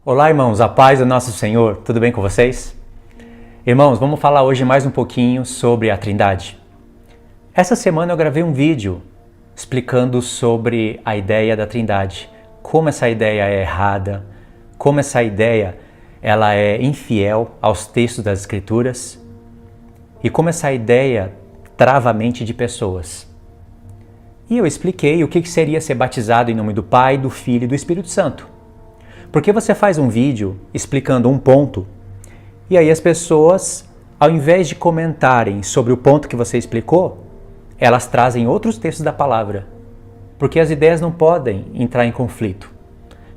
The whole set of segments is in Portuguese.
Olá, irmãos, a paz do nosso Senhor, tudo bem com vocês? Irmãos, vamos falar hoje mais um pouquinho sobre a Trindade. Essa semana eu gravei um vídeo explicando sobre a ideia da Trindade, como essa ideia é errada, como essa ideia ela é infiel aos textos das Escrituras e como essa ideia trava a mente de pessoas. E eu expliquei o que seria ser batizado em nome do Pai, do Filho e do Espírito Santo. Porque você faz um vídeo explicando um ponto e aí as pessoas, ao invés de comentarem sobre o ponto que você explicou, elas trazem outros textos da palavra. Porque as ideias não podem entrar em conflito.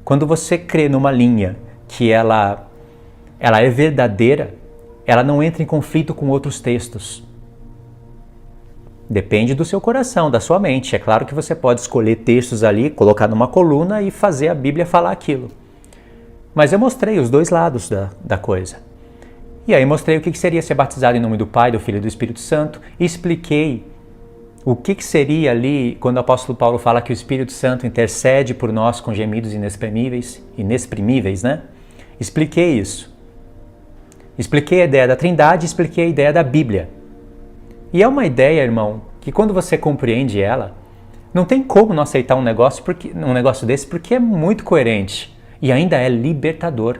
Quando você crê numa linha que ela é verdadeira, ela não entra em conflito com outros textos. Depende do seu coração, da sua mente. É claro que você pode escolher textos ali, colocar numa coluna e fazer a Bíblia falar aquilo. Mas eu mostrei os dois lados da coisa. E aí mostrei o que seria ser batizado em nome do Pai, do Filho e do Espírito Santo. E expliquei o que seria ali quando o apóstolo Paulo fala que o Espírito Santo intercede por nós com gemidos inexprimíveis, né? Expliquei isso. Expliquei a ideia da Trindade, expliquei a ideia da Bíblia. E é uma ideia, irmão, que quando você compreende ela, não tem como não aceitar um negócio desse porque é muito coerente. E ainda é libertador.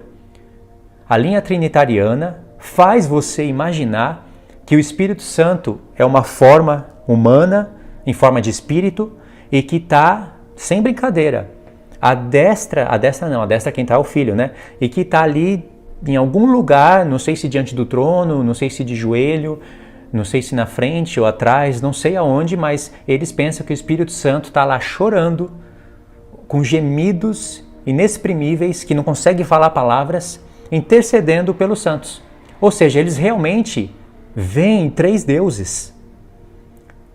A linha trinitariana faz você imaginar que o Espírito Santo é uma forma humana, em forma de espírito, e que está, sem brincadeira, a destra quem está é o Filho, né? E que está ali em algum lugar, não sei se diante do trono, não sei se de joelho, não sei se na frente ou atrás, não sei aonde, mas eles pensam que o Espírito Santo está lá chorando, com gemidos inexprimíveis, que não consegue falar palavras, intercedendo pelos santos. Ou seja, eles realmente veem três deuses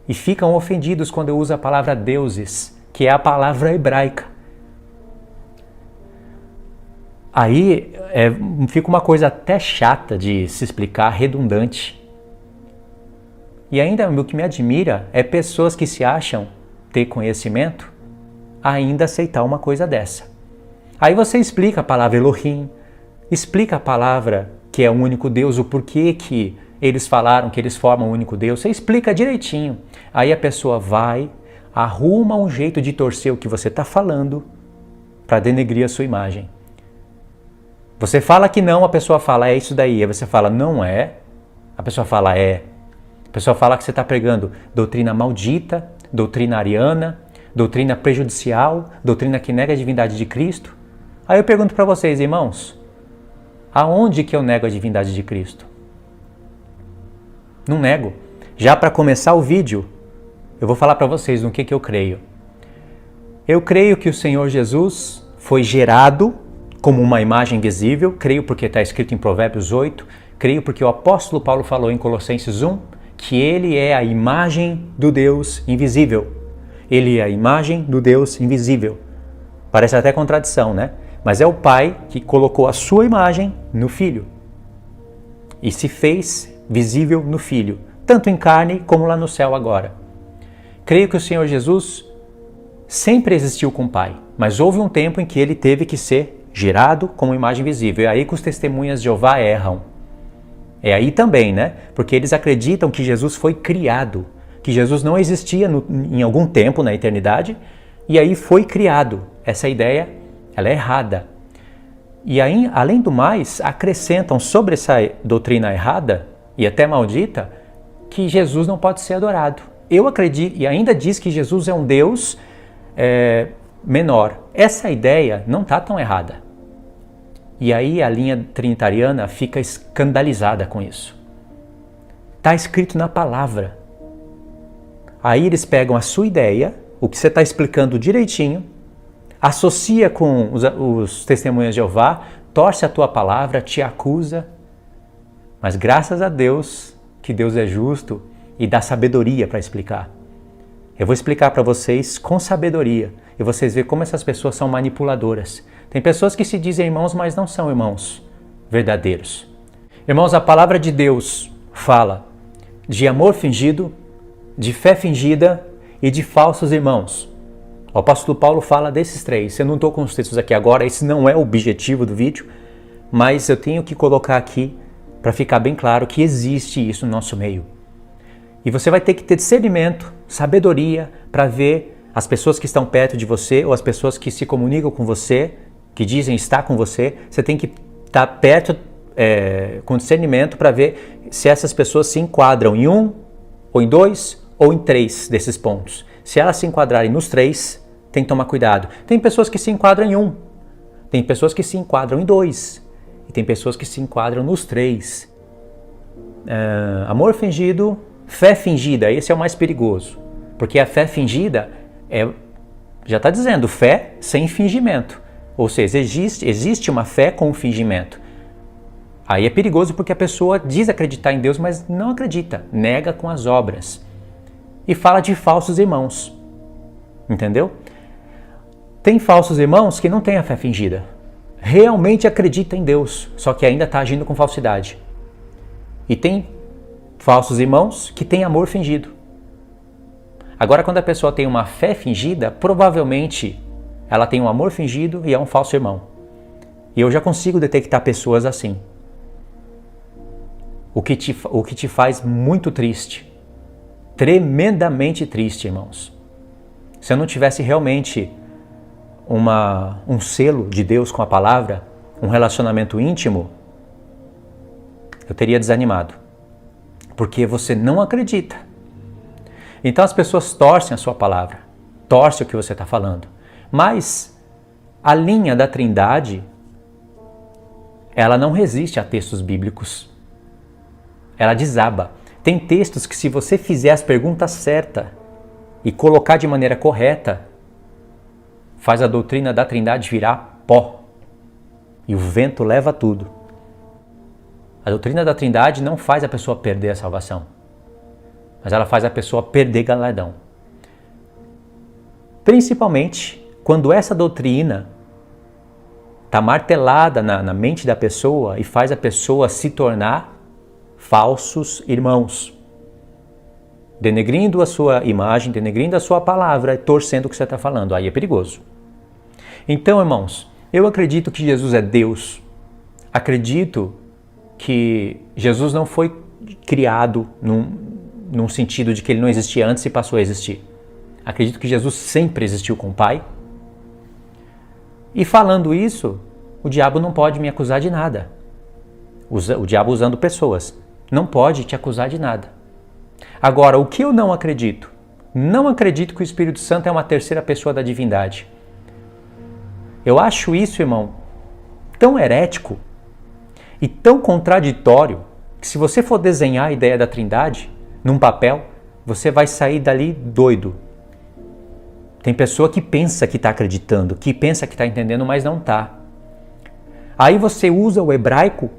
e ficam ofendidos quando eu uso a palavra deuses, que é a palavra hebraica. Aí fica uma coisa até chata de se explicar, redundante. E ainda o que me admira é pessoas que se acham ter conhecimento ainda aceitar uma coisa dessa. Aí você explica a palavra Elohim, explica a palavra que é o único Deus, o porquê que eles falaram que eles formam o único Deus, você explica direitinho. Aí a pessoa vai, arruma um jeito de torcer o que você está falando para denegrir a sua imagem. Você fala que não, a pessoa fala é isso daí, aí você fala não é, a pessoa fala é. A pessoa fala que você está pregando doutrina maldita, doutrina ariana, doutrina prejudicial, doutrina que nega a divindade de Cristo. Aí eu pergunto para vocês, irmãos, aonde que eu nego a divindade de Cristo? Não nego. Já para começar o vídeo, eu vou falar para vocês no que eu creio. Eu creio que o Senhor Jesus foi gerado como uma imagem visível, creio porque está escrito em Provérbios 8, creio porque o apóstolo Paulo falou em Colossenses 1, que ele é a imagem do Deus invisível. Ele é a imagem do Deus invisível. Parece até contradição, né? Mas é o Pai que colocou a sua imagem no Filho. E se fez visível no Filho, tanto em carne como lá no céu agora. Creio que o Senhor Jesus sempre existiu com o Pai, mas houve um tempo em que ele teve que ser gerado como imagem visível. É aí que os testemunhas de Jeová erram. É aí também, né? Porque eles acreditam que Jesus foi criado, que Jesus não existia em algum tempo na eternidade, e aí foi criado. Essa ideia, ela é errada. E aí, além do mais, acrescentam sobre essa doutrina errada, e até maldita, que Jesus não pode ser adorado. Eu acredito, e ainda diz que Jesus é um Deus menor. Essa ideia não está tão errada. E aí a linha trinitariana fica escandalizada com isso. Está escrito na palavra. Aí eles pegam a sua ideia, o que você está explicando direitinho, associa com os testemunhas de Jeová, torce a tua palavra, te acusa. Mas graças a Deus, que Deus é justo e dá sabedoria para explicar. Eu vou explicar para vocês com sabedoria e vocês verem como essas pessoas são manipuladoras. Tem pessoas que se dizem irmãos, mas não são irmãos verdadeiros. Irmãos, a palavra de Deus fala de amor fingido, de fé fingida e de falsos irmãos. O apóstolo Paulo fala desses três. Eu não estou com os textos aqui agora, esse não é o objetivo do vídeo, mas eu tenho que colocar aqui para ficar bem claro que existe isso no nosso meio. E você vai ter que ter discernimento, sabedoria para ver as pessoas que estão perto de você ou as pessoas que se comunicam com você, que dizem estar com você. Você tem que estar perto com discernimento para ver se essas pessoas se enquadram em um, ou em dois, ou em três desses pontos. Se elas se enquadrarem nos três, tem que tomar cuidado. Tem pessoas que se enquadram em um, tem pessoas que se enquadram em dois, e tem pessoas que se enquadram nos três. Amor fingido, fé fingida, esse é o mais perigoso. Porque a fé fingida já está dizendo, fé sem fingimento. Ou seja, existe uma fé com fingimento. Aí é perigoso porque a pessoa diz acreditar em Deus, mas não acredita, nega com as obras. E fala de falsos irmãos. Entendeu? Tem falsos irmãos que não têm a fé fingida. Realmente acredita em Deus, só que ainda está agindo com falsidade. E tem falsos irmãos que têm amor fingido. Agora, quando a pessoa tem uma fé fingida, provavelmente ela tem um amor fingido e é um falso irmão. E eu já consigo detectar pessoas assim. O que te faz muito triste. Tremendamente triste, irmãos. Se eu não tivesse realmente um selo de Deus com a palavra, um relacionamento íntimo, eu teria desanimado. Porque você não acredita. Então as pessoas torcem a sua palavra, torcem o que você está falando. Mas a linha da Trindade, ela não resiste a textos bíblicos. Ela desaba. Tem textos que, se você fizer as perguntas certas e colocar de maneira correta, faz a doutrina da Trindade virar pó. E o vento leva tudo. A doutrina da Trindade não faz a pessoa perder a salvação, mas ela faz a pessoa perder galardão. Principalmente quando essa doutrina está martelada na mente da pessoa e faz a pessoa se tornar falsos irmãos, denegrindo a sua imagem, denegrindo a sua palavra, torcendo o que você está falando. Aí é perigoso. Então, irmãos, eu acredito que Jesus é Deus. Acredito que Jesus não foi criado num sentido de que ele não existia antes e passou a existir. Acredito que Jesus sempre existiu com o Pai. E falando isso, o diabo não pode me acusar de nada. O diabo usando pessoas. Não pode te acusar de nada. Agora, o que eu não acredito? Não acredito que o Espírito Santo é uma terceira pessoa da divindade. Eu acho isso, irmão, tão herético e tão contraditório que, se você for desenhar a ideia da Trindade num papel, você vai sair dali doido. Tem pessoa que pensa que está acreditando, que pensa que está entendendo, mas não está. Aí você usa o hebraico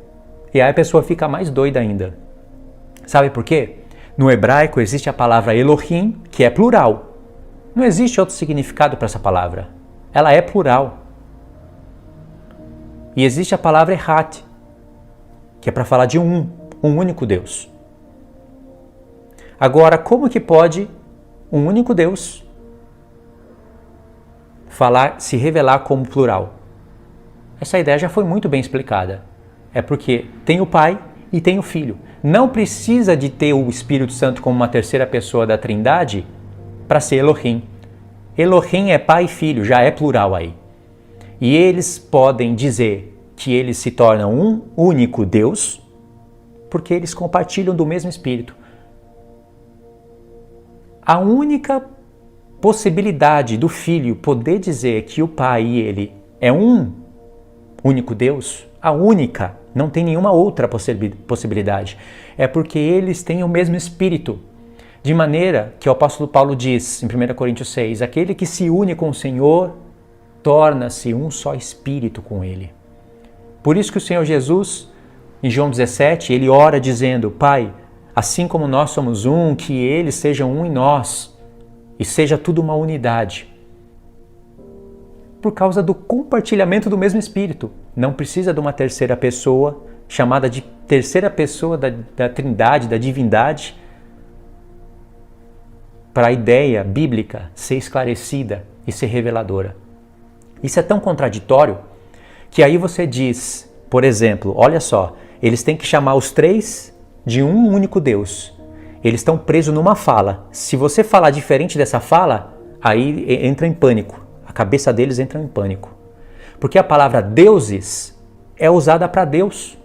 e aí a pessoa fica mais doida ainda. Sabe por quê? No hebraico existe a palavra Elohim, que é plural. Não existe outro significado para essa palavra. Ela é plural. E existe a palavra Echad, que é para falar de um único Deus. Agora, como que pode um único Deus se revelar como plural? Essa ideia já foi muito bem explicada. É porque tem o Pai e tem o Filho. Não precisa de ter o Espírito Santo como uma terceira pessoa da Trindade para ser Elohim. Elohim é Pai e Filho, já é plural aí. E eles podem dizer que eles se tornam um único Deus porque eles compartilham do mesmo Espírito. A única possibilidade do Filho poder dizer que o Pai e ele é um único Deus, a única, não tem nenhuma outra possibilidade, é porque eles têm o mesmo Espírito. De maneira que o apóstolo Paulo diz em 1 Coríntios 6, aquele que se une com o Senhor torna-se um só Espírito com Ele. Por isso que o Senhor Jesus, em João 17, ele ora dizendo, Pai, assim como nós somos um, que eles sejam um em nós e seja tudo uma unidade. Por causa do compartilhamento do mesmo Espírito. Não precisa de uma terceira pessoa, chamada de terceira pessoa da Trindade, da divindade, para a ideia bíblica ser esclarecida e ser reveladora. Isso é tão contraditório que aí você diz, por exemplo, olha só, eles têm que chamar os três de um único Deus. Eles estão presos numa fala. Se você falar diferente dessa fala, aí entra em pânico. A cabeça deles entra em pânico. Porque a palavra deuses é usada para Deus.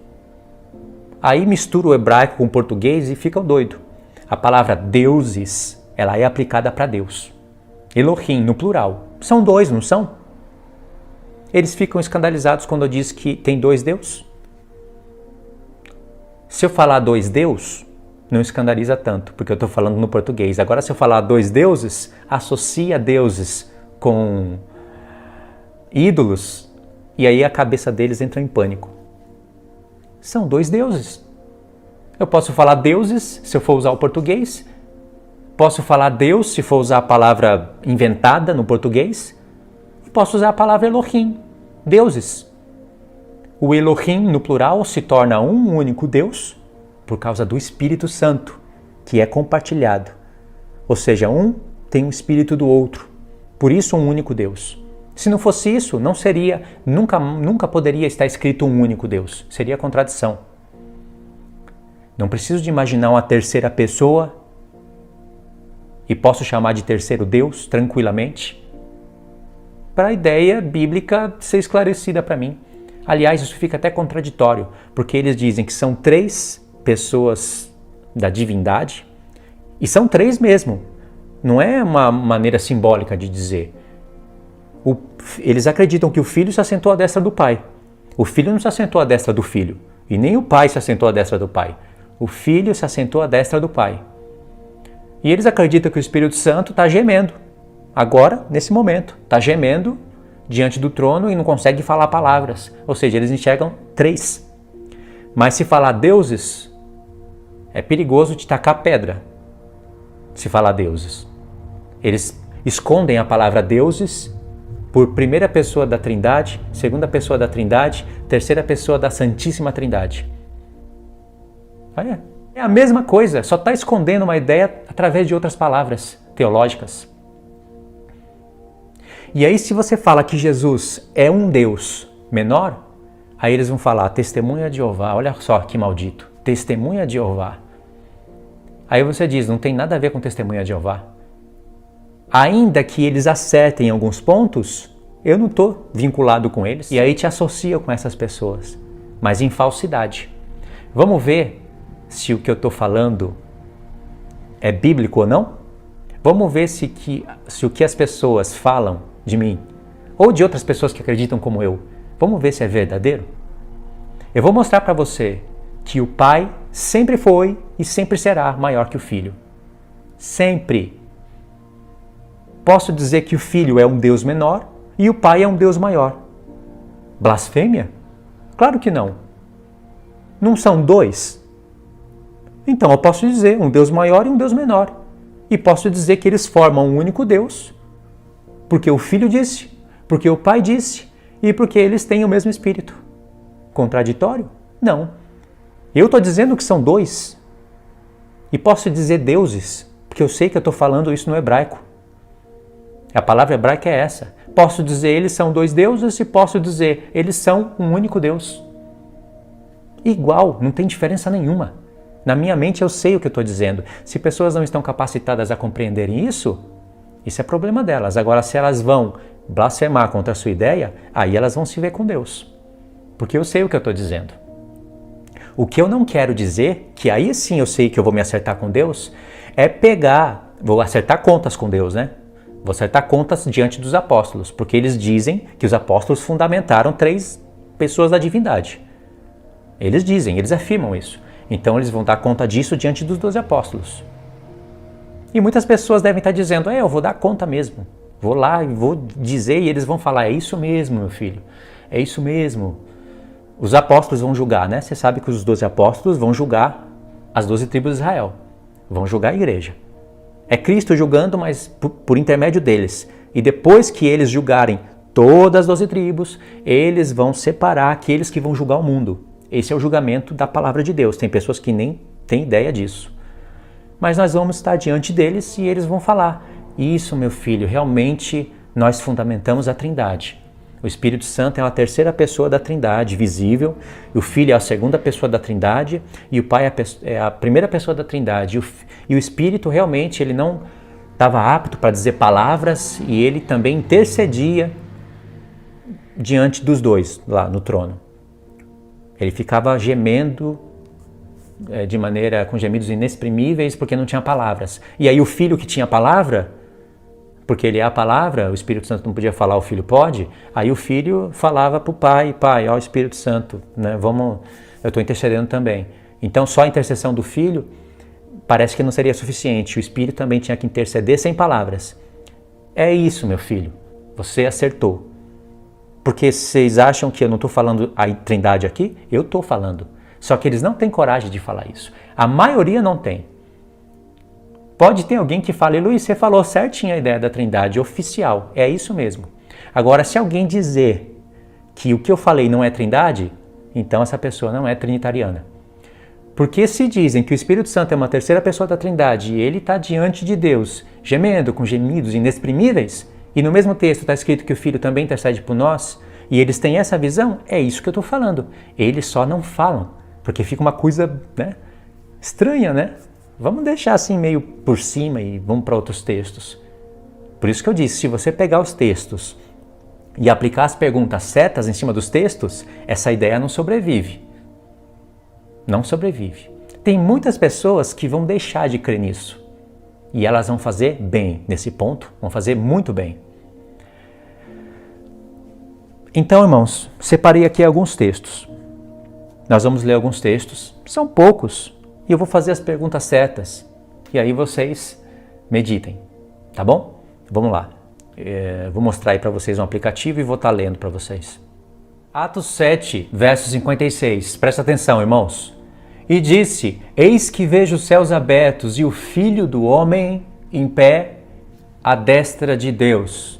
Aí mistura o hebraico com o português e fica doido. A palavra deuses, ela é aplicada para Deus. Elohim, no plural. São dois, não são? Eles ficam escandalizados quando eu diz que tem dois deuses. Se eu falar dois deus, não escandaliza tanto, porque eu estou falando no português. Agora, se eu falar dois deuses, associa deuses com ídolos, e aí a cabeça deles entra em pânico. São dois deuses. Eu posso falar deuses se eu for usar o português. Posso falar Deus se for usar a palavra inventada no português. E posso usar a palavra Elohim, deuses. O Elohim, no plural, se torna um único Deus por causa do Espírito Santo, que é compartilhado. Ou seja, um tem o espírito do outro. Por isso, um único Deus. Se não fosse isso, não seria, nunca poderia estar escrito um único Deus. Seria contradição. Não preciso de imaginar uma terceira pessoa e posso chamar de terceiro Deus tranquilamente, para a ideia bíblica ser esclarecida para mim. Aliás, isso fica até contraditório, porque eles dizem que são três pessoas da divindade, e são três mesmo. Não é uma maneira simbólica de dizer. Eles acreditam que o Filho se assentou à destra do Pai. O Filho não se assentou à destra do Filho, e nem o Pai se assentou à destra do Pai. O Filho se assentou à destra do Pai. E eles acreditam que o Espírito Santo está gemendo. Agora, nesse momento, está gemendo diante do trono e não consegue falar palavras. Ou seja, eles enxergam três. Mas se falar deuses, é perigoso te tacar pedra. Se falar deuses. Eles escondem a palavra deuses por primeira pessoa da Trindade, segunda pessoa da Trindade, terceira pessoa da Santíssima Trindade. É a mesma coisa, só está escondendo uma ideia através de outras palavras teológicas. E aí, se você fala que Jesus é um Deus menor, aí eles vão falar, testemunha de Jeová, olha só que maldito, testemunha de Jeová. Aí você diz, não tem nada a ver com testemunha de Jeová. Ainda que eles acertem em alguns pontos, eu não estou vinculado com eles. E aí te associo com essas pessoas, mas em falsidade. Vamos ver se o que eu estou falando é bíblico ou não? Vamos ver se o que as pessoas falam de mim, ou de outras pessoas que acreditam como eu, vamos ver se é verdadeiro? Eu vou mostrar para você que o Pai sempre foi e sempre será maior que o Filho. Sempre. Posso dizer que o Filho é um Deus menor e o Pai é um Deus maior. Blasfêmia? Claro que não. Não são dois? Então eu posso dizer um Deus maior e um Deus menor. E posso dizer que eles formam um único Deus, porque o Filho disse, porque o Pai disse e porque eles têm o mesmo Espírito. Contraditório? Não. Eu estou dizendo que são dois. E posso dizer deuses, porque eu sei que eu estou falando isso no hebraico. A palavra hebraica é essa. Posso dizer eles são dois deuses e posso dizer eles são um único Deus. Igual, não tem diferença nenhuma. Na minha mente eu sei o que eu estou dizendo. Se pessoas não estão capacitadas a compreenderem isso, isso é problema delas. Agora, se elas vão blasfemar contra a sua ideia, aí elas vão se ver com Deus. Porque eu sei o que eu estou dizendo. O que eu não quero dizer, que aí sim eu sei que eu vou me acertar com Deus, é vou acertar contas com Deus, né? Vou acertar contas diante dos apóstolos, porque eles dizem que os apóstolos fundamentaram três pessoas da divindade. Eles dizem, eles afirmam isso. Então eles vão dar conta disso diante dos 12 apóstolos. E muitas pessoas devem estar dizendo, eu vou dar conta mesmo. Vou lá e vou dizer e eles vão falar, é isso mesmo, meu filho, é isso mesmo. Os apóstolos vão julgar, né? Você sabe que os 12 apóstolos vão julgar as 12 tribos de Israel. Vão julgar a igreja. É Cristo julgando, mas por intermédio deles. E depois que eles julgarem todas as 12 tribos, eles vão separar aqueles que vão julgar o mundo. Esse é o julgamento da palavra de Deus. Tem pessoas que nem têm ideia disso. Mas nós vamos estar diante deles e eles vão falar, isso, meu filho, realmente nós fundamentamos a Trindade. O Espírito Santo é a terceira pessoa da Trindade, visível. O Filho é a segunda pessoa da Trindade e o Pai é a primeira pessoa da Trindade. E o Espírito realmente ele não estava apto para dizer palavras e ele também intercedia diante dos dois lá no trono. Ele ficava gemendo com gemidos inexprimíveis porque não tinha palavras. E aí o Filho que tinha palavra, porque ele é a palavra, o Espírito Santo não podia falar, o Filho pode, aí o Filho falava para o Pai, ó Espírito Santo, né, eu estou intercedendo também. Então só a intercessão do Filho parece que não seria suficiente, o Espírito também tinha que interceder sem palavras. É isso, meu filho, você acertou. Porque vocês acham que eu não estou falando a Trindade aqui? Eu estou falando. Só que eles não têm coragem de falar isso. A maioria não tem. Pode ter alguém que fale, Luiz, você falou certinho a ideia da Trindade oficial. É isso mesmo. Agora, se alguém dizer que o que eu falei não é Trindade, então essa pessoa não é trinitariana. Porque se dizem que o Espírito Santo é uma terceira pessoa da Trindade e ele está diante de Deus, gemendo com gemidos inexprimíveis, e no mesmo texto está escrito que o Filho também intercede por nós, e eles têm essa visão, é isso que eu estou falando. Eles só não falam, porque fica uma coisa, né, estranha, né? Vamos deixar assim meio por cima e vamos para outros textos. Por isso que eu disse, se você pegar os textos e aplicar as perguntas certas em cima dos textos, essa ideia não sobrevive. Não sobrevive. Tem muitas pessoas que vão deixar de crer nisso. E elas vão fazer bem nesse ponto, vão fazer muito bem. Então, irmãos, separei aqui alguns textos. Nós vamos ler alguns textos, são poucos, e eu vou fazer as perguntas certas. E aí vocês meditem, tá bom? Vamos lá. Vou mostrar aí para vocês um aplicativo e vou estar lendo para vocês. Atos 7, verso 56. Presta atenção, irmãos. E disse, eis que vejo os céus abertos e o Filho do Homem em pé à destra de Deus.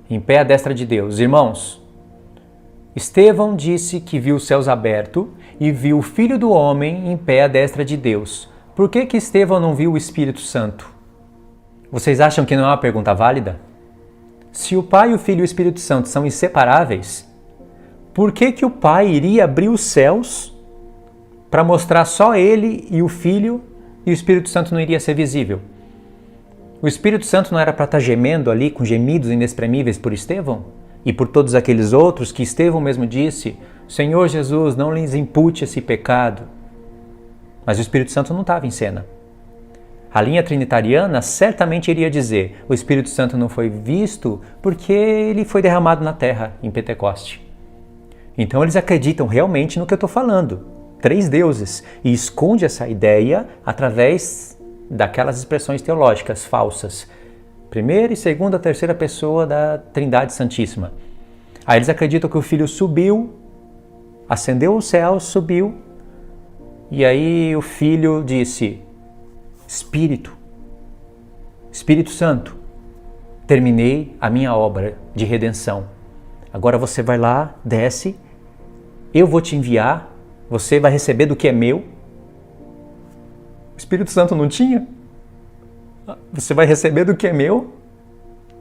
Em pé à destra de Deus. Irmãos, Estevão disse que viu os céus abertos e viu o Filho do Homem em pé à destra de Deus. Por que Estevão não viu o Espírito Santo? Vocês acham que não é uma pergunta válida? Se o Pai, o Filho e o Espírito Santo são inseparáveis, por que o Pai iria abrir os céus para mostrar só Ele e o Filho e o Espírito Santo não iria ser visível? O Espírito Santo não era para estar gemendo ali com gemidos inexprimíveis por Estevão? E por todos aqueles outros que Estevão mesmo disse, Senhor Jesus, não lhes impute esse pecado. Mas o Espírito Santo não estava em cena. A linha trinitariana certamente iria dizer, o Espírito Santo não foi visto porque ele foi derramado na terra em Pentecoste. Então eles acreditam realmente no que eu estou falando. 3 deuses. E esconde essa ideia através daquelas expressões teológicas falsas. Primeira e segunda, terceira pessoa da Trindade Santíssima. Aí eles acreditam que o Filho subiu, ascendeu ao céu, subiu. E aí o Filho disse, Espírito Santo, terminei a minha obra de redenção. Agora você vai lá, desce, eu vou te enviar, você vai receber do que é meu. O Espírito Santo não tinha? Você vai receber do que é meu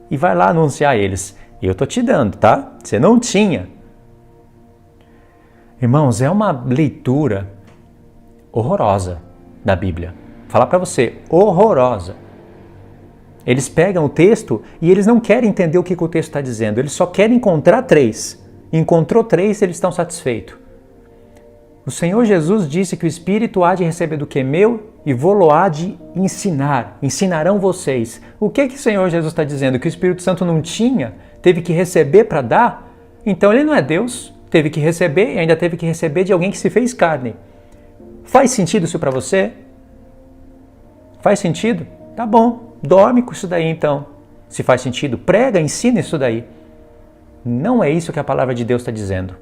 e vai lá anunciar a eles. Eu estou te dando, tá? Você não tinha. Irmãos, é uma leitura horrorosa da Bíblia. Vou falar para você, horrorosa. Eles pegam o texto e eles não querem entender o que o texto está dizendo. Eles só querem encontrar 3. Encontrou 3, eles estão satisfeitos. O Senhor Jesus disse que o Espírito há de receber do que é meu e vou-lo há de ensinar. Ensinarão vocês. O que o Senhor Jesus está dizendo? Que o Espírito Santo não tinha? Teve que receber para dar? Então ele não é Deus. Teve que receber e ainda teve que receber de alguém que se fez carne. Faz sentido isso para você? Faz sentido? Tá bom. Dorme com isso daí então. Se faz sentido, prega, ensina isso daí. Não é isso que a palavra de Deus está dizendo.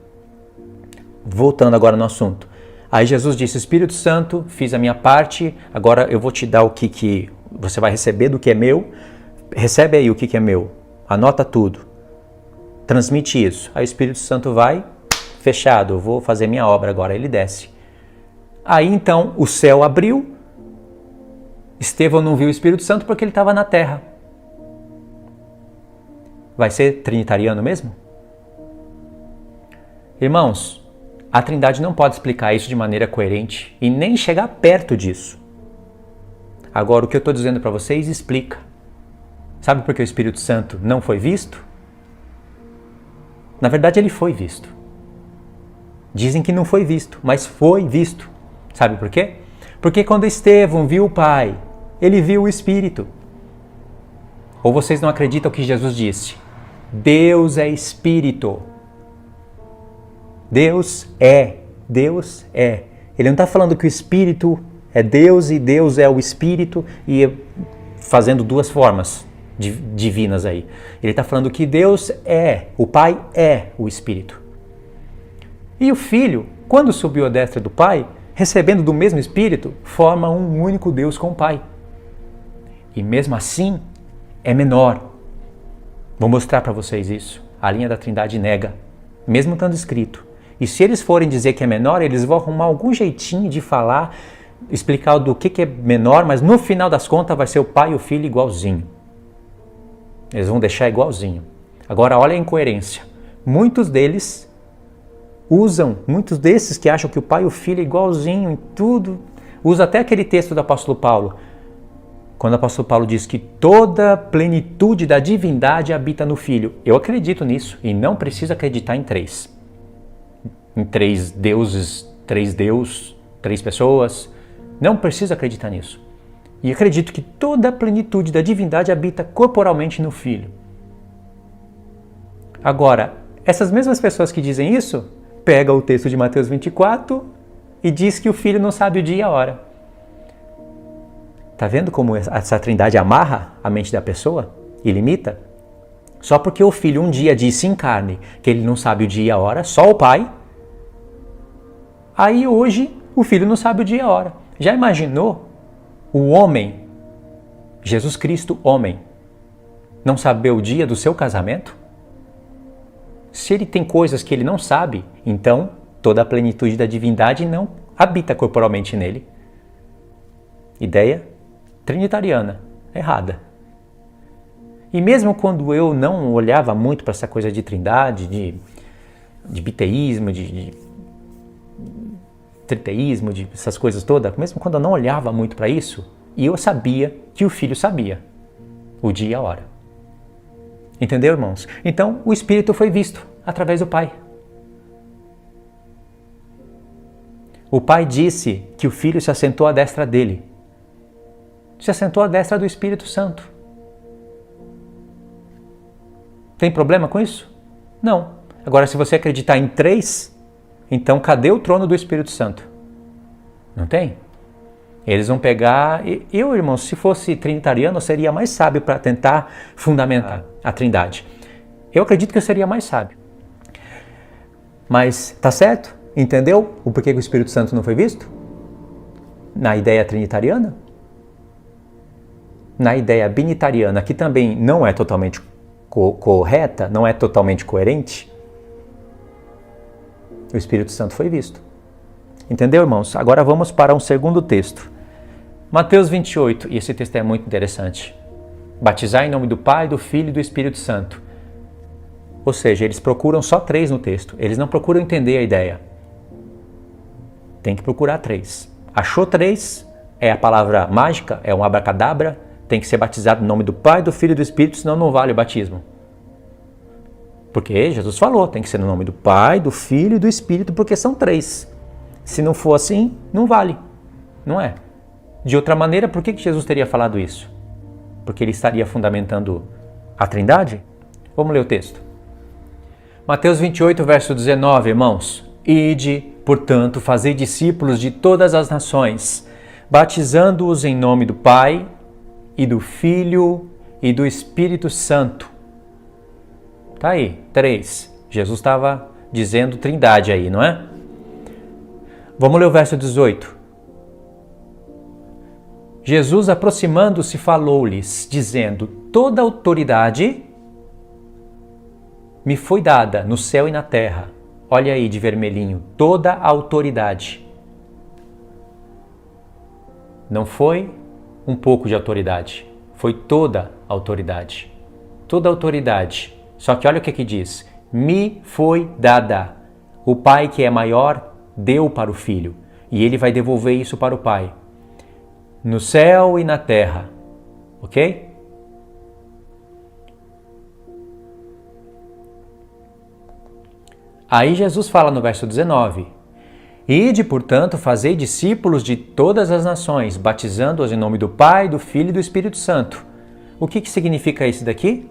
Voltando agora no assunto. Aí Jesus disse, Espírito Santo, fiz a minha parte, agora eu vou te dar o que você vai receber do que é meu. Recebe aí o que é meu. Anota tudo. Transmite isso. Aí o Espírito Santo vai, fechado, eu vou fazer minha obra agora. Ele desce. Aí então o céu abriu. Estevão não viu o Espírito Santo porque ele estava na terra. vai ser trinitariano mesmo? Irmãos, a Trindade não pode explicar isso de maneira coerente e nem chegar perto disso. Agora, o que eu estou dizendo para vocês explica. Sabe por que o Espírito Santo não foi visto? Na verdade, ele foi visto. Dizem que não foi visto, mas foi visto. Sabe por quê? Porque quando Estevão viu o Pai, ele viu o Espírito. Ou vocês não acreditam que Jesus disse? Deus é Espírito. Deus é. Deus é. Ele não está falando que o Espírito é Deus e Deus é o Espírito e fazendo duas formas divinas aí. Ele está falando que Deus é, o Pai é o Espírito. E o Filho, quando subiu à destra do Pai, recebendo do mesmo Espírito, forma um único Deus com o Pai. E mesmo assim, é menor. Vou mostrar para vocês isso. A linha da Trindade nega, mesmo estando escrito. E se eles forem dizer que é menor, eles vão arrumar algum jeitinho de falar, explicar do que é menor, mas no final das contas vai ser o Pai e o Filho igualzinho. Eles vão deixar igualzinho. Agora olha a incoerência. Muitos desses que acham que o Pai e o Filho é igualzinho em tudo, usa até aquele texto do apóstolo Paulo, quando o apóstolo Paulo diz que toda a plenitude da divindade habita no Filho. Eu acredito nisso e não preciso acreditar em três. Em três deuses, três Deus, três pessoas. Não preciso acreditar nisso. E acredito que toda a plenitude da divindade habita corporalmente no Filho. Agora, essas mesmas pessoas que dizem isso, pegam o texto de Mateus 24 e diz que o Filho não sabe o dia e a hora. Tá vendo como essa Trindade amarra a mente da pessoa e limita? Só porque o Filho um dia disse em carne que ele não sabe o dia e a hora, só o Pai. Aí hoje o Filho não sabe o dia e a hora. Já imaginou o homem, Jesus Cristo homem, não saber o dia do seu casamento? Se ele tem coisas que ele não sabe, então toda a plenitude da divindade não habita corporalmente nele. Ideia trinitariana, errada. E mesmo quando eu não olhava muito para essa coisa de trindade, de biteísmo, de triteísmo, de essas coisas todas, mesmo quando eu não olhava muito para isso, eu sabia que o Filho sabia o dia e a hora. Entendeu, irmãos? Então, o Espírito foi visto através do Pai. O Pai disse que o Filho se assentou à destra dele. Se assentou à destra do Espírito Santo. Tem problema com isso? Não. Agora, se você acreditar em três, então cadê o trono do Espírito Santo? Não tem? Eles vão pegar... Eu, irmãos, se fosse trinitariano, eu seria mais sábio para tentar fundamentar a Trindade. Eu acredito que eu seria mais sábio. Mas, tá certo? Entendeu o porquê que o Espírito Santo não foi visto? Na ideia trinitariana? Na ideia binitariana, que também não é totalmente correta, não é totalmente coerente, o Espírito Santo foi visto. Entendeu, irmãos? Agora vamos para um segundo texto. Mateus 28, e esse texto é muito interessante. Batizar em nome do Pai, do Filho e do Espírito Santo. Ou seja, eles procuram só três no texto. Eles não procuram entender a ideia. Tem que procurar três. Achou três, é a palavra mágica, é um abracadabra, tem que ser batizado em nome do Pai, do Filho e do Espírito, senão não vale o batismo. Porque Jesus falou, tem que ser no nome do Pai, do Filho e do Espírito, porque são três. Se não for assim, não vale. Não é? De outra maneira, por que Jesus teria falado isso? Porque ele estaria fundamentando a Trindade? Vamos ler o texto. Mateus 28, verso 19, irmãos. Ide, portanto, fazei discípulos de todas as nações, batizando-os em nome do Pai, e do Filho e do Espírito Santo. Tá aí, três. Jesus estava dizendo Trindade aí, não é? Vamos ler o verso 18. Jesus, aproximando-se, falou-lhes, dizendo: toda autoridade me foi dada no céu e na terra. Olha aí de vermelhinho, toda a autoridade. Não foi um pouco de autoridade, foi toda a autoridade. Toda a autoridade Só que olha o que diz. Me foi dada. O Pai que é maior deu para o Filho. E ele vai devolver isso para o Pai. No céu e na terra. Ok? Aí Jesus fala no verso 19. Ide, portanto, fazei discípulos de todas as nações, batizando-os em nome do Pai, do Filho e do Espírito Santo. O que significa isso daqui?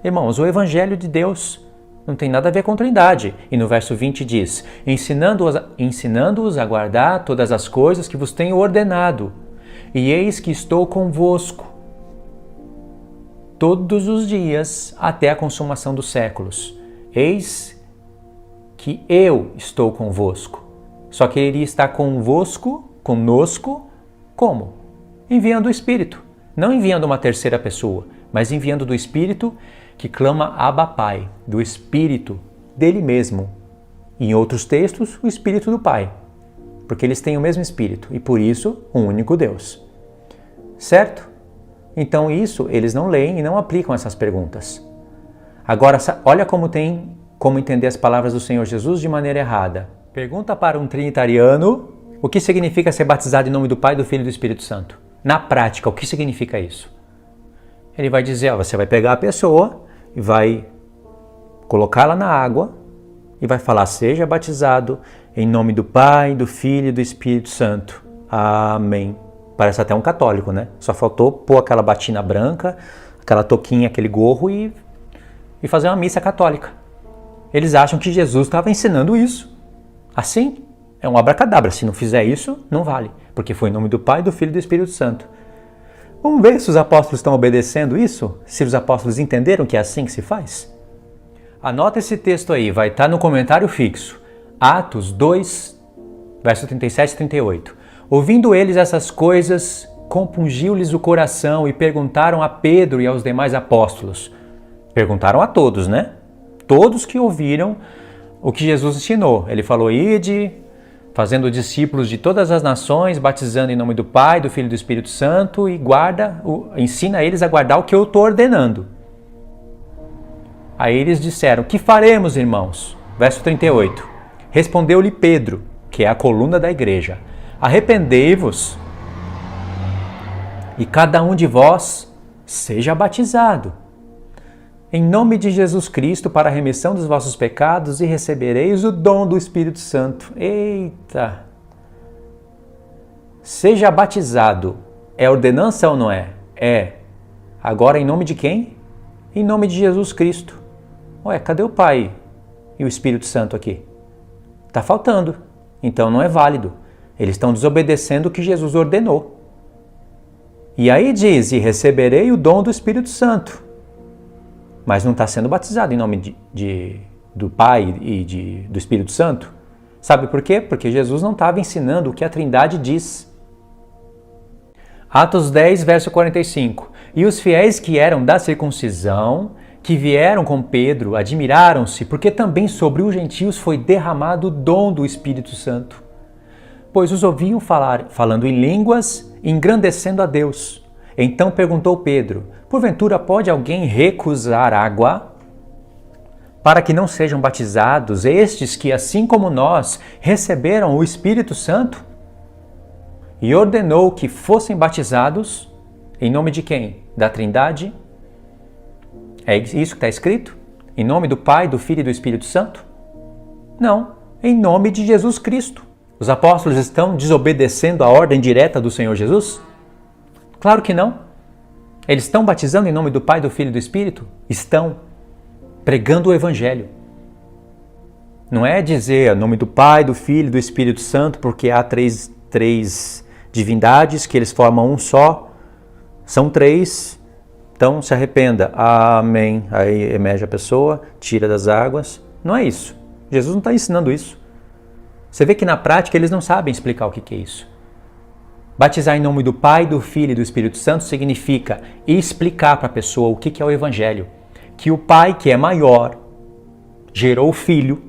Irmãos, o Evangelho de Deus não tem nada a ver com Trindade. E no verso 20 diz, ensinando-os a guardar todas as coisas que vos tenho ordenado. E eis que estou convosco todos os dias até a consumação dos séculos. Eis que eu estou convosco. Só que ele está convosco, conosco, como? Enviando o Espírito. Não enviando uma terceira pessoa, mas enviando do Espírito que clama Abba Pai, do Espírito dele mesmo. Em outros textos, o Espírito do Pai. Porque eles têm o mesmo Espírito e por isso, um único Deus. Certo? Então isso eles não leem e não aplicam essas perguntas. Agora, olha como entender as palavras do Senhor Jesus de maneira errada. Pergunta para um trinitariano o que significa ser batizado em nome do Pai, do Filho e do Espírito Santo. Na prática, o que significa isso? Ele vai dizer, você vai pegar a pessoa e vai colocá-la na água e vai falar, seja batizado em nome do Pai, do Filho e do Espírito Santo. Amém. Parece até um católico, né? Só faltou pôr aquela batina branca, aquela touquinha, aquele gorro e fazer uma missa católica. Eles acham que Jesus estava ensinando isso. Assim, é um abracadabra. Se não fizer isso, não vale. Porque foi em nome do Pai, do Filho e do Espírito Santo. Vamos ver se os apóstolos estão obedecendo isso? Se os apóstolos entenderam que é assim que se faz? Anota esse texto aí, vai estar no comentário fixo. Atos 2, verso 37 e 38. Ouvindo eles essas coisas, compungiu-lhes o coração e perguntaram a Pedro e aos demais apóstolos. Perguntaram a todos, né? Todos que ouviram o que Jesus ensinou. Ele falou, ide, fazendo discípulos de todas as nações, batizando em nome do Pai, do Filho e do Espírito Santo e ensina eles a guardar o que eu estou ordenando. Aí eles disseram, que faremos, irmãos? Verso 38. Respondeu-lhe Pedro, que é a coluna da igreja, arrependei-vos e cada um de vós seja batizado em nome de Jesus Cristo para a remissão dos vossos pecados e recebereis o dom do Espírito Santo. Eita! Seja batizado. É ordenança ou não é? É. Agora em nome de quem? Em nome de Jesus Cristo. Ué, cadê o Pai e o Espírito Santo aqui? Está faltando. Então não é válido. Eles estão desobedecendo o que Jesus ordenou. E aí diz, e receberei o dom do Espírito Santo. Mas não está sendo batizado em nome do Pai e do Espírito Santo. Sabe por quê? Porque Jesus não estava ensinando o que a Trindade diz. Atos 10, verso 45. E os fiéis que eram da circuncisão, que vieram com Pedro, admiraram-se, porque também sobre os gentios foi derramado o dom do Espírito Santo. Pois os ouviam falando em línguas, engrandecendo a Deus. Então perguntou Pedro, porventura pode alguém recusar água para que não sejam batizados estes que, assim como nós, receberam o Espírito Santo? E ordenou que fossem batizados em nome de quem? Da Trindade? É isso que está escrito? Em nome do Pai, do Filho e do Espírito Santo? Não, em nome de Jesus Cristo. Os apóstolos estão desobedecendo a ordem direta do Senhor Jesus? Claro que não. Eles estão batizando em nome do Pai, do Filho e do Espírito? Estão pregando o Evangelho. Não é dizer em nome do Pai, do Filho e do Espírito Santo, porque há três divindades que eles formam um só. São três, então se arrependa. Amém. Aí emerge a pessoa, tira das águas. Não é isso. Jesus não está ensinando isso. Você vê que na prática eles não sabem explicar o que é isso. Batizar em nome do Pai, do Filho e do Espírito Santo significa explicar para a pessoa o que é o Evangelho. Que o Pai, que é maior, gerou o Filho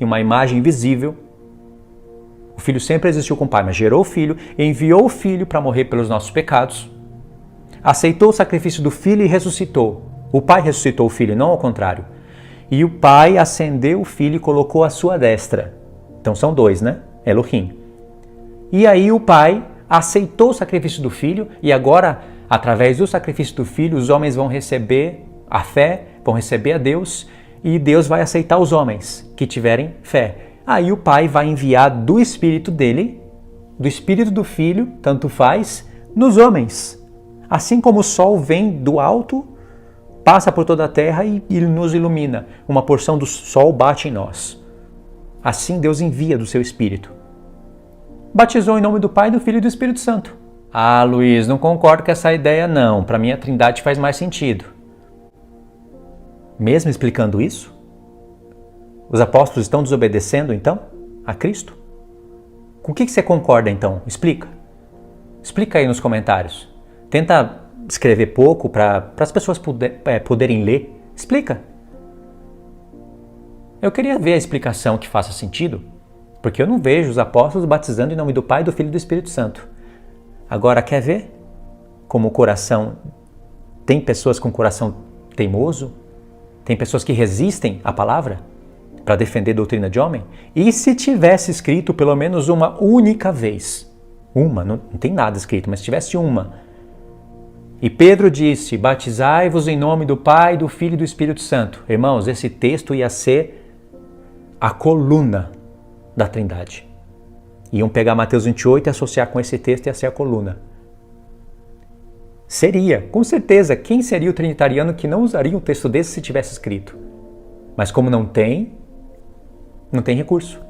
em uma imagem visível. O Filho sempre existiu com o Pai, mas gerou o Filho, enviou o Filho para morrer pelos nossos pecados, aceitou o sacrifício do Filho e ressuscitou. O Pai ressuscitou o Filho, não ao contrário. E o Pai acendeu o Filho e colocou à sua destra. Então são dois, né? Elohim. E aí o Pai aceitou o sacrifício do Filho e agora, através do sacrifício do Filho, os homens vão receber a fé, vão receber a Deus e Deus vai aceitar os homens que tiverem fé. Aí o Pai vai enviar do Espírito dele, do Espírito do Filho, tanto faz, nos homens. Assim como o sol vem do alto, passa por toda a terra e nos ilumina. Uma porção do sol bate em nós. Assim Deus envia do seu Espírito. Batizou em nome do Pai, do Filho e do Espírito Santo. Ah, Luiz, não concordo com essa ideia não. Para mim a Trindade faz mais sentido. Mesmo explicando isso? Os apóstolos estão desobedecendo então a Cristo? Com o que você concorda então? Explica. Explica aí nos comentários. Tenta escrever pouco para as pessoas poderem ler. Explica. Eu queria ver a explicação que faça sentido, porque eu não vejo os apóstolos batizando em nome do Pai, do Filho e do Espírito Santo. Agora, quer ver como o coração... Tem pessoas com coração teimoso? Tem pessoas que resistem à palavra para defender a doutrina de homem? E se tivesse escrito pelo menos uma única vez? Não tem nada escrito, mas se tivesse uma. E Pedro disse, batizai-vos em nome do Pai, do Filho e do Espírito Santo. Irmãos, esse texto ia ser a coluna da Trindade. Iam pegar Mateus 28 e associar com esse texto e ia ser a coluna. Seria, com certeza, quem seria o trinitariano que não usaria um texto desse se tivesse escrito? Mas como não tem recurso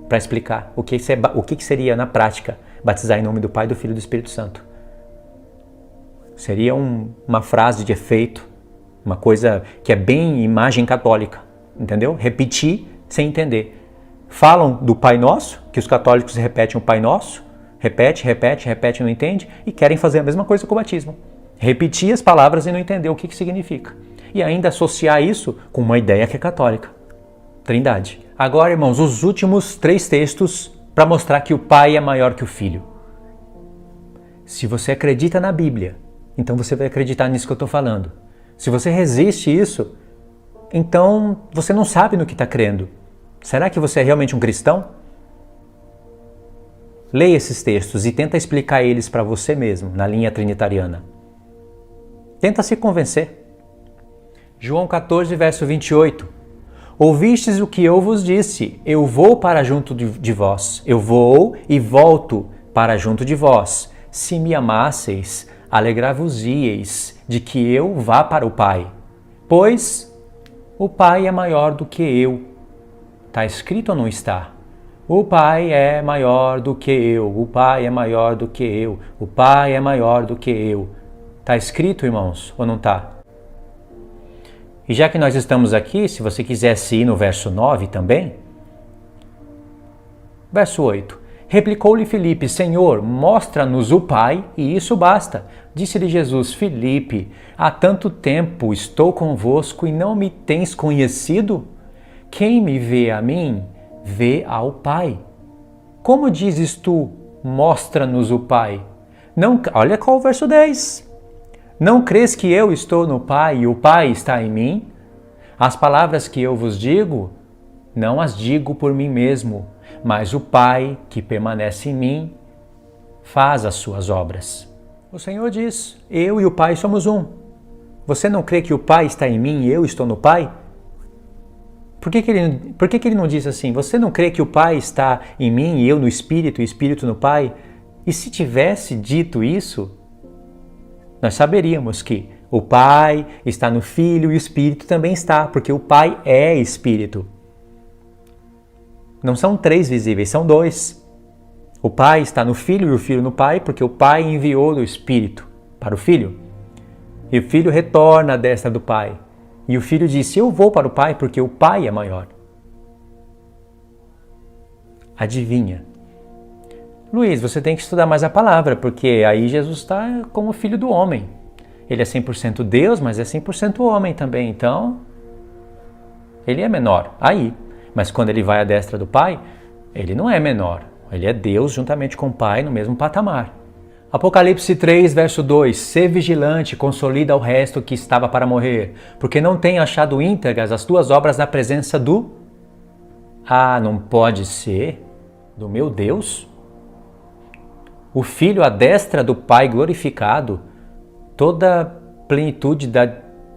para explicar o que seria na prática batizar em nome do Pai, do Filho e do Espírito Santo. Seria uma frase de efeito, uma coisa que é bem imagem católica, entendeu? Repetir sem entender. Falam do Pai Nosso, que os católicos repetem o Pai Nosso, repete, não entende, e querem fazer a mesma coisa com o batismo. Repetir as palavras e não entender o que significa. E ainda associar isso com uma ideia que é católica. Trindade. Agora, irmãos, os últimos 3 textos para mostrar que o Pai é maior que o Filho. Se você acredita na Bíblia, então você vai acreditar nisso que eu estou falando. Se você resiste isso, então você não sabe no que está crendo. Será que você é realmente um cristão? Leia esses textos e tenta explicar eles para você mesmo, na linha trinitariana. Tenta se convencer. João 14, verso 28. Ouvistes o que eu vos disse, eu vou para junto de vós. Eu vou e volto para junto de vós. Se me amasseis, alegrar-vos-ieis de que eu vá para o Pai. Pois o Pai é maior do que eu. Está escrito ou não está? O Pai é maior do que eu. O Pai é maior do que eu. O Pai é maior do que eu. Está escrito, irmãos, ou não está? E já que nós estamos aqui, se você quisesse ir no verso 9 também. Verso 8. Replicou-lhe Filipe, Senhor, mostra-nos o Pai, e isso basta. Disse-lhe Jesus, Filipe, há tanto tempo estou convosco e não me tens conhecido? Quem me vê a mim, vê ao Pai. Como dizes tu, mostra-nos o Pai? Não, olha qual o verso 10. Não crês que eu estou no Pai e o Pai está em mim? As palavras que eu vos digo, não as digo por mim mesmo, mas o Pai que permanece em mim faz as suas obras. O Senhor diz, eu e o Pai somos um. Você não crê que o Pai está em mim e eu estou no Pai? Por que ele não diz assim? Você não crê que o Pai está em mim e eu no Espírito e o Espírito no Pai? E se tivesse dito isso, nós saberíamos que o Pai está no Filho e o Espírito também está, porque o Pai é Espírito. Não são 3 visíveis, são 2. O Pai está no Filho e o Filho no Pai, porque o Pai enviou do Espírito para o Filho. E o Filho retorna à destra do Pai. E o Filho disse, eu vou para o Pai porque o Pai é maior. Adivinha? Luiz, você tem que estudar mais a palavra, porque aí Jesus está como filho do homem. Ele é 100% Deus, mas é 100% homem também, então ele é menor. Aí, mas quando ele vai à destra do Pai, ele não é menor. Ele é Deus juntamente com o Pai no mesmo patamar. Apocalipse 3, verso 2. Sê vigilante, consolida o resto que estava para morrer, porque não tenho achado íntegras as tuas obras na presença do... Ah, não pode ser? Do meu Deus? O Filho à destra do Pai glorificado, toda a plenitude da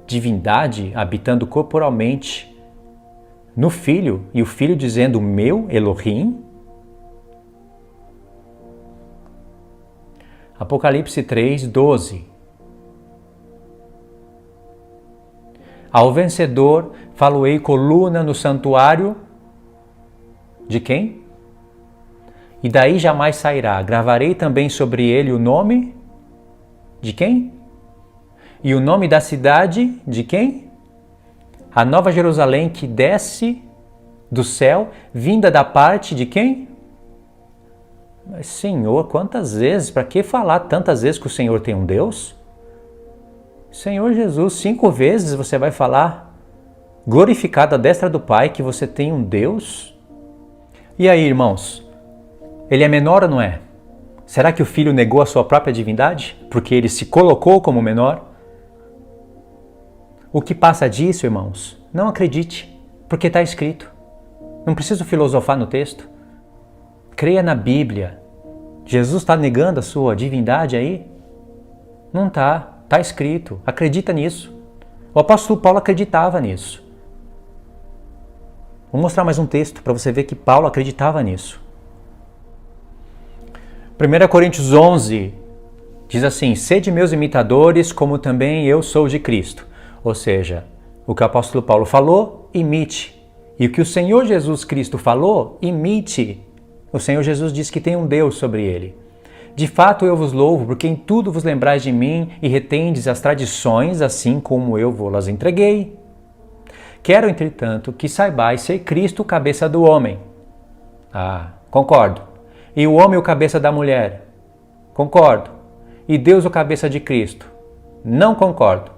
divindade habitando corporalmente no Filho, e o Filho dizendo, meu Elohim? Apocalipse 3, 12. Ao vencedor falo-ei coluna no santuário de quem? E daí jamais sairá. Gravarei também sobre ele o nome de quem? E o nome da cidade de quem? A nova Jerusalém que desce do céu, vinda da parte de quem? Mas, Senhor, quantas vezes? Para que falar tantas vezes que o Senhor tem um Deus? Senhor Jesus, 5 vezes você vai falar, glorificado à destra do Pai, que você tem um Deus? E aí, irmãos? Ele é menor ou não é? Será que o Filho negou a sua própria divindade? Porque ele se colocou como menor? O que passa disso, irmãos? Não acredite, porque está escrito. Não preciso filosofar no texto. Creia na Bíblia. Jesus está negando a sua divindade aí? Não está. Está escrito. Acredita nisso. O apóstolo Paulo acreditava nisso. Vou mostrar mais um texto para você ver que Paulo acreditava nisso. 1 Coríntios 11 diz assim, sede meus imitadores, como também eu sou de Cristo. Ou seja, o que o apóstolo Paulo falou, imite. E o que o Senhor Jesus Cristo falou, imite. O Senhor Jesus diz que tem um Deus sobre ele. De fato eu vos louvo, porque em tudo vos lembrais de mim e retendes as tradições, assim como eu vos entreguei. Quero, entretanto, que saibais ser Cristo o cabeça do homem. Ah, concordo. E o homem o cabeça da mulher. Concordo. E Deus o cabeça de Cristo. Não concordo.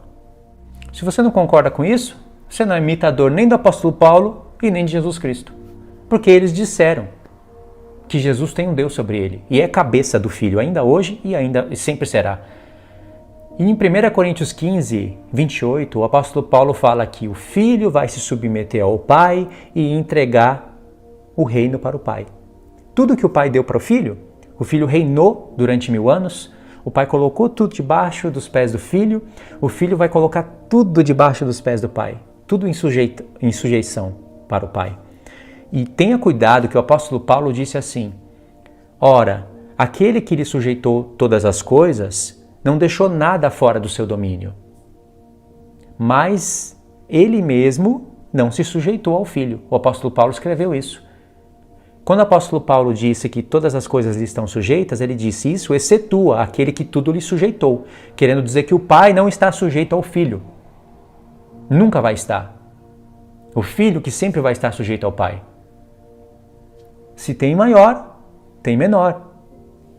Se você não concorda com isso, você não é imitador nem do apóstolo Paulo e nem de Jesus Cristo. Porque eles disseram que Jesus tem um Deus sobre ele e é cabeça do Filho ainda hoje e sempre será. E em 1 Coríntios 15, 28, o apóstolo Paulo fala que o Filho vai se submeter ao Pai e entregar o reino para o Pai. Tudo que o Pai deu para o Filho reinou durante 1000 anos, o Pai colocou tudo debaixo dos pés do Filho, o Filho vai colocar tudo debaixo dos pés do Pai, tudo em sujeição para o Pai. E tenha cuidado que o apóstolo Paulo disse assim, ora, aquele que lhe sujeitou todas as coisas não deixou nada fora do seu domínio, mas ele mesmo não se sujeitou ao Filho. O apóstolo Paulo escreveu isso. Quando o apóstolo Paulo disse que todas as coisas lhe estão sujeitas, ele disse isso excetua aquele que tudo lhe sujeitou, querendo dizer que o Pai não está sujeito ao Filho. Nunca vai estar. O Filho que sempre vai estar sujeito ao Pai. Se tem maior, tem menor.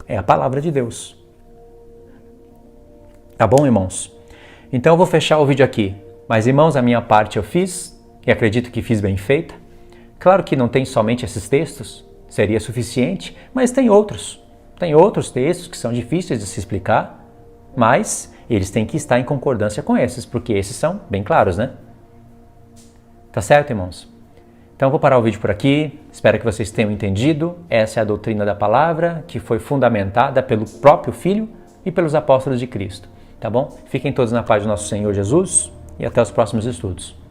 É a palavra de Deus. Tá bom, irmãos? Então eu vou fechar o vídeo aqui. Mas, irmãos, a minha parte eu fiz, e acredito que fiz bem feita. Claro que não tem somente esses textos, seria suficiente, mas tem outros. Tem outros textos que são difíceis de se explicar, mas eles têm que estar em concordância com esses, porque esses são bem claros, né? Tá certo, irmãos? Então eu vou parar o vídeo por aqui, espero que vocês tenham entendido. Essa é a doutrina da palavra, que foi fundamentada pelo próprio Filho e pelos apóstolos de Cristo, tá bom? Fiquem todos na paz do nosso Senhor Jesus e até os próximos estudos.